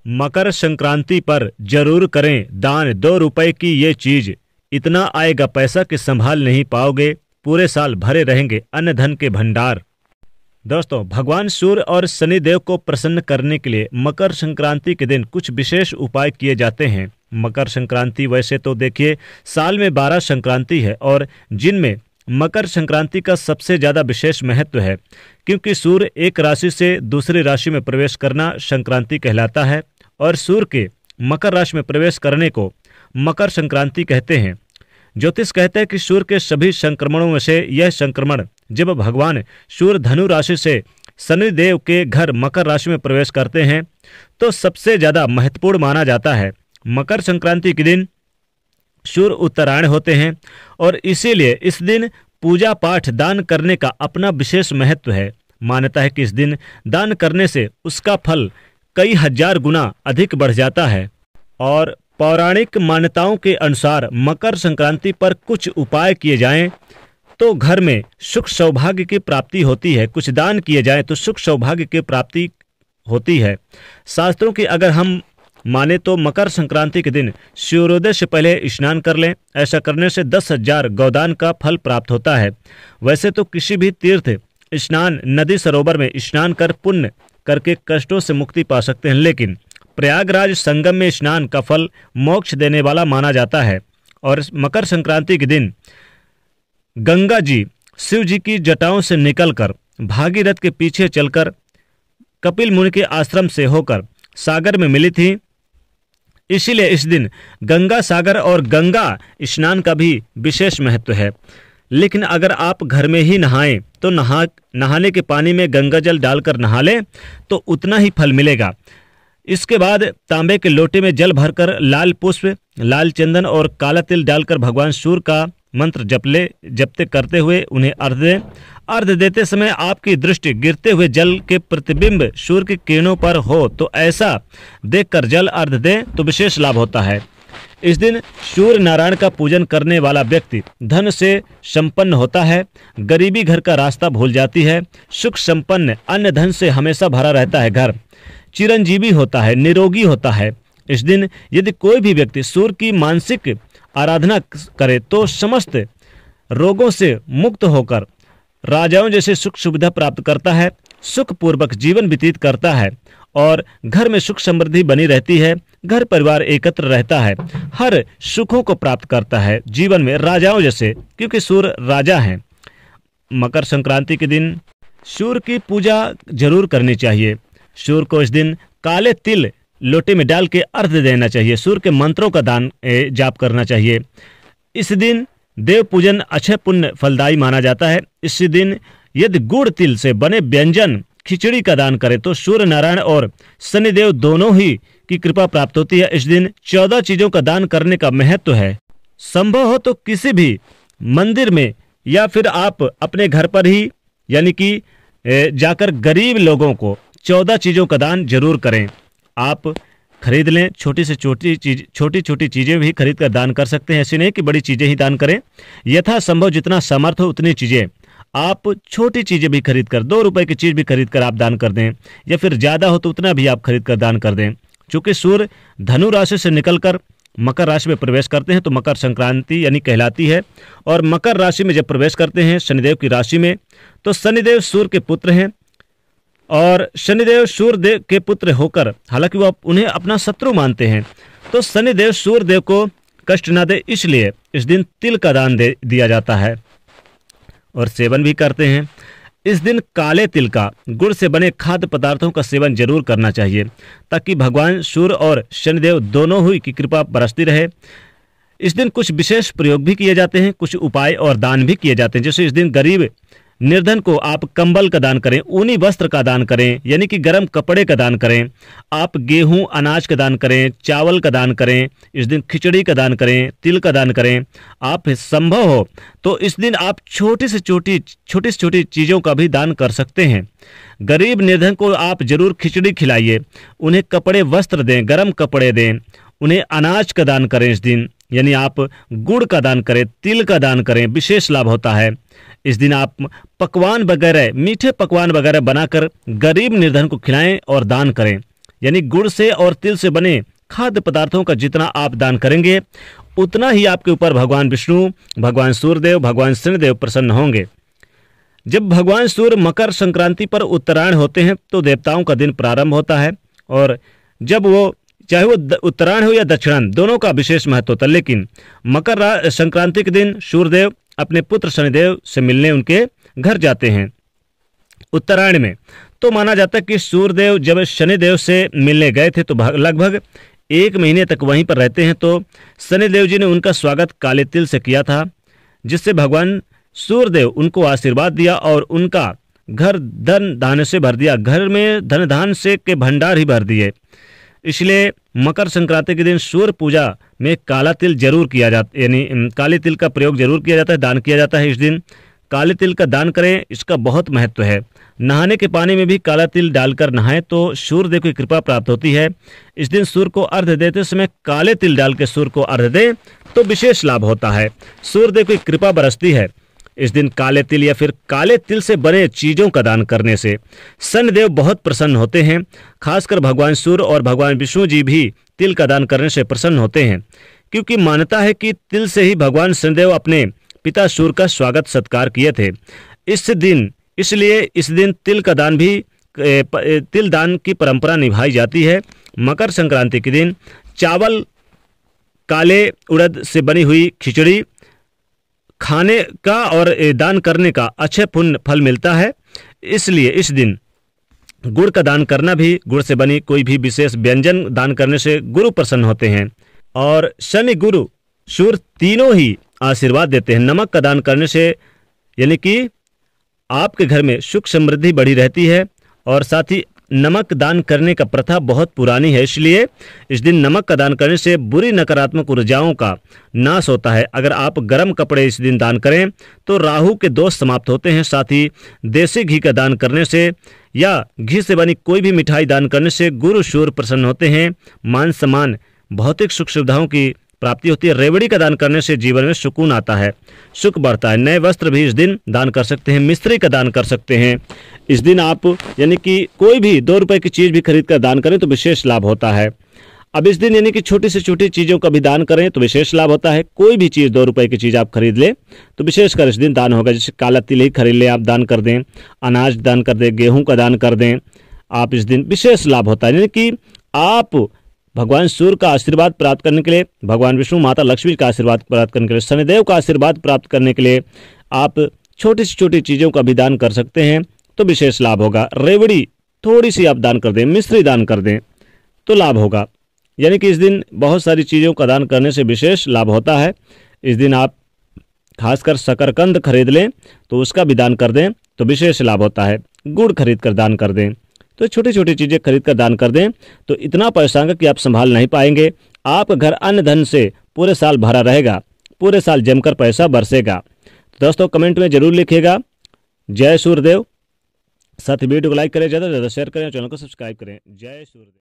मकर संक्रांति पर जरूर करें दान। 2 रुपए की ये चीज, इतना आएगा पैसा कि संभाल नहीं पाओगे, पूरे साल भरे रहेंगे अन्न धन के भंडार। दोस्तों, भगवान सूर्य और शनिदेव को प्रसन्न करने के लिए मकर संक्रांति के दिन कुछ विशेष उपाय किए जाते हैं। मकर संक्रांति वैसे तो देखिए साल में 12 संक्रांति है और जिनमें मकर संक्रांति का सबसे ज़्यादा विशेष महत्व है, क्योंकि सूर्य एक राशि से दूसरी राशि में प्रवेश करना संक्रांति कहलाता है और सूर्य के मकर राशि में प्रवेश करने को मकर संक्रांति कहते हैं। ज्योतिष कहते हैं कि सूर्य के सभी संक्रमणों में से यह संक्रमण जब भगवान सूर्य धनु राशि से शनिदेव के घर मकर राशि में प्रवेश करते हैं तो सबसे ज़्यादा महत्वपूर्ण माना जाता है। मकर संक्रांति के दिन सूर्य उत्तरायण होते हैं और इसीलिए इस दिन पूजा पाठ दान करने का अपना विशेष महत्व है। मान्यता है कि इस दिन दान करने से उसका फल कई हजार गुना अधिक बढ़ जाता है और पौराणिक मान्यताओं के अनुसार मकर संक्रांति पर कुछ उपाय किए जाएं तो घर में सुख सौभाग्य की प्राप्ति होती है। कुछ दान किए जाएं तो सुख सौभाग्य की प्राप्ति होती है। शास्त्रों की अगर हम माने तो मकर संक्रांति के दिन सूर्योदय से पहले स्नान कर लें। ऐसा करने से 10,000 गौदान का फल प्राप्त होता है। वैसे तो किसी भी तीर्थ स्नान, नदी सरोवर में स्नान कर पुण्य करके कष्टों से मुक्ति पा सकते हैं, लेकिन प्रयागराज संगम में स्नान का फल मोक्ष देने वाला माना जाता है। और मकर संक्रांति के दिन गंगा जी शिव जी की जटाओं से निकलकर भागीरथ के पीछे चलकर कपिल मुनि के आश्रम से होकर सागर में मिली थी। इसीलिए इस दिन गंगा सागर और गंगा स्नान का भी विशेष महत्व है। लेकिन अगर आप घर में ही नहाएं तो नहाने के पानी में गंगा जल डालकर नहा लें तो उतना ही फल मिलेगा। इसके बाद तांबे के लोटे में जल भरकर लाल पुष्प, लाल चंदन और काला तिल डालकर भगवान सूर्य का मंत्र जपते करते हुए उन्हें अर्घ दें। अर्घ देते समय आपकी दृष्टि गिरते हुए जल के प्रतिबिंब सूर्य की किरणों पर हो तो ऐसा देखकर जल अर्घ दें तो विशेष लाभ होता है। इस दिन सूर्य नारायण का पूजन करने वाला व्यक्ति धन से संपन्न होता है, गरीबी घर का रास्ता भूल जाती है, सुख संपन्न अन्न धन से हमेशा भरा रहता है, घर चिरंजीवी होता है, निरोगी होता है। इस दिन यदि कोई भी व्यक्ति सूर्य की मानसिक आराधना करे तो समस्त रोगों से मुक्त होकर राजाओं जैसे सुख सुविधा प्राप्त करता है, सुख पूर्वक जीवन व्यतीत करता है और घर में सुख समृद्धि बनी रहती है, घर परिवार एकत्र रहता है, हर सुखों को प्राप्त करता है जीवन में राजाओं जैसे, क्योंकि सूर्य राजा हैं। मकर संक्रांति के दिन सूर्य की पूजा जरूर करनी चाहिए। सूर्य को इस दिन काले तिल लोटे में डाल के अर्घ देना चाहिए। सूर्य के मंत्रों का दान जाप करना चाहिए। इस दिन देव पूजन अक्षय पुण्य फलदायी माना जाता है। इस दिन यदि गुड़ तिल से बने व्यंजन खिचड़ी का दान करें तो सूर्य नारायण और शनिदेव दोनों ही की कृपा प्राप्त होती है। इस दिन 14 चीजों का दान करने का महत्व है। संभव हो तो किसी भी मंदिर में या फिर आप अपने घर पर ही यानी कि जाकर गरीब लोगों को 14 चीजों का दान जरूर करें। आप खरीद लें, छोटी से छोटी चीजें भी खरीद कर दान कर सकते हैं। ऐसी नहीं कि बड़ी चीजें ही दान करें। यथा संभव जितना सामर्थ्य हो उतनी चीजें आप छोटी चीजें भी खरीद कर 2 रुपए की चीज भी खरीद कर आप दान कर दें, या फिर ज्यादा हो तो उतना भी आप खरीद कर दान कर दें। चूंकि सूर्य धनु राशि से निकलकर मकर राशि में प्रवेश करते हैं तो मकर संक्रांति यानी कहलाती है। और मकर राशि में जब प्रवेश करते हैं शनिदेव की राशि में तो शनिदेव सूर्य के पुत्र हैं और शनिदेव सूर्यदेव के पुत्र होकर हालांकि वो उन्हें अपना शत्रु मानते हैं, तो शनिदेव सूर्यदेव को कष्ट न दे इसलिए इस दिन तिल का दान दिया जाता है और सेवन भी करते हैं। इस दिन काले तिल का गुड़ से बने खाद्य पदार्थों का सेवन जरूर करना चाहिए ताकि भगवान सूर्य और शनिदेव दोनों ही की कृपा बरसती रहे। इस दिन कुछ विशेष प्रयोग भी किए जाते हैं, कुछ उपाय और दान भी किए जाते हैं। जैसे इस दिन गरीब निर्धन को आप कंबल का दान करें, ऊनी वस्त्र का दान करें यानी कि गर्म कपड़े का दान करें, आप गेहूं अनाज का दान करें, चावल का दान करें, इस दिन खिचड़ी का दान करें, तिल का दान करें। आप संभव हो तो इस दिन आप छोटी से छोटी चीज़ों का भी दान कर सकते हैं। गरीब निर्धन को आप जरूर खिचड़ी खिलाइए, उन्हें कपड़े वस्त्र दें, गर्म कपड़े दें, उन्हें अनाज का दान करें। इस दिन यानी आप गुड़ का दान करें, तिल का दान करें, विशेष लाभ होता है। इस दिन आप पकवान वगैरह, मीठे पकवान वगैरह बनाकर गरीब निर्धन को खिलाएं और दान करें। यानी गुड़ से और तिल से बने खाद्य पदार्थों का जितना आप दान करेंगे उतना ही आपके ऊपर भगवान विष्णु, भगवान सूर्यदेव, भगवान शनिदेव प्रसन्न होंगे। जब भगवान सूर्य मकर संक्रांति पर उत्तरायण होते हैं तो देवताओं का दिन प्रारंभ होता है, और जब वो चाहे वो उत्तरायण हो या दक्षिणायन दोनों का विशेष महत्व होता है। लेकिन मकर संक्रांति के दिन सूर्यदेव अपने पुत्र शनिदेव से मिलने उनके घर जाते हैं। उत्तरायण में तो माना जाता है कि सूर्यदेव जब शनिदेव से मिलने गए थे तो लगभग 1 महीने तक वहीं पर रहते हैं। तो शनिदेव जी ने उनका स्वागत काले तिल से किया था, जिससे भगवान सूर्यदेव उनको आशीर्वाद दिया और उनका घर धन धान्य से भर दिया, घर में धन धान से के भंडार ही भर दिए। इसलिए मकर संक्रांति के दिन सूर्य पूजा में काला तिल जरूर किया जाता, यानी काले तिल का प्रयोग जरूर किया जाता है, दान किया जाता है। इस दिन काले तिल का दान करें, इसका बहुत महत्व है। नहाने के पानी में भी काला तिल डालकर नहाएं तो सूर्यदेव की कृपा प्राप्त होती है। इस दिन सूर्य को अर्घ्य देते समय काले तिल डाल के सूर्य को अर्घ्य दें तो विशेष लाभ होता है, सूर्यदेव की कृपा बरसती है। इस दिन काले तिल या फिर काले तिल से बने चीजों का दान करने से शनिदेव बहुत प्रसन्न होते हैं। खासकर भगवान सूर्य और भगवान विष्णु जी भी तिल का दान करने से प्रसन्न होते हैं, क्योंकि मान्यता है कि तिल से ही भगवान शनिदेव अपने पिता सूर्य का स्वागत सत्कार किए थे। इसलिए इस दिन तिल का दान भी तिल दान की परंपरा निभाई जाती है। मकर संक्रांति के दिन चावल, काले उड़द से बनी हुई खिचड़ी खाने का और दान करने का अच्छे पुण्य फल मिलता है। इसलिए इस दिन गुड़ का दान करना भी, गुड़ से बनी कोई भी विशेष व्यंजन दान करने से गुरु प्रसन्न होते हैं और शनि, गुरु, सूर्य तीनों ही आशीर्वाद देते हैं। नमक का दान करने से यानी कि आपके घर में सुख समृद्धि बढ़ी रहती है, और साथ ही नमक दान करने का प्रथा बहुत पुरानी है। इसलिए इस दिन नमक का दान करने से बुरी नकारात्मक ऊर्जाओं का नाश होता है। अगर आप गर्म कपड़े इस दिन दान करें तो राहु के दोष समाप्त होते हैं। साथ ही देसी घी का दान करने से या घी से बनी कोई भी मिठाई दान करने से गुरु सूर्य प्रसन्न होते हैं। मान सम्मान, भौतिक सुख सुविधाओं की प्राप्ति होती है। रेवड़ी का दान करने से जीवन में सुकून आता है, सुख बढ़ता है। नए वस्त्र भी इस दिन दान कर सकते हैं, मिस्त्री का दान कर सकते हैं। इस दिन आप यानी कि कोई भी 2 रुपए की चीज़ भी खरीद कर दान करें तो विशेष लाभ होता है। अब इस दिन यानी कि छोटी से छोटी चीज़ों का भी दान करें तो विशेष लाभ होता है। कोई भी चीज़ 2 रुपए की चीज़ आप खरीद लें तो विशेषकर इस दिन दान होगा। जैसे काला तिल ही खरीद लें, आप दान कर दें, अनाज दान कर दें, गेहूँ का दान कर दें, आप इस दिन विशेष लाभ होता है। यानी कि आप भगवान सूर्य का आशीर्वाद प्राप्त करने के लिए, भगवान विष्णु, माता लक्ष्मी का आशीर्वाद प्राप्त करने के लिए, शनिदेव का आशीर्वाद प्राप्त करने के लिए आप छोटी से छोटी चीज़ों का भी दान कर सकते हैं तो विशेष लाभ होगा। रेवड़ी थोड़ी सी आप दान कर दें, मिश्री दान कर दें तो लाभ होगा। यानी कि इस दिन बहुत सारी चीज़ों का दान करने से विशेष लाभ होता है। इस दिन आप खासकर शकरकंद खरीद लें तो उसका भी दान कर दें तो विशेष लाभ होता है। गुड़ खरीद कर दान कर दें, तो छोटी छोटी चीज़ें खरीद कर दान कर दें तो इतना पैसा कि आप संभाल नहीं पाएंगे। आपका घर अन्न धन से पूरे साल भरा रहेगा, पूरे साल जमकर पैसा बरसेगा। तो दोस्तों कमेंट में जरूर लिखिएगा जय सूर्यदेव। साथ ही वीडियो को लाइक करें, ज़्यादा से ज़्यादा शेयर करें, चैनल को सब्सक्राइब करें। जय सूर्यदेव।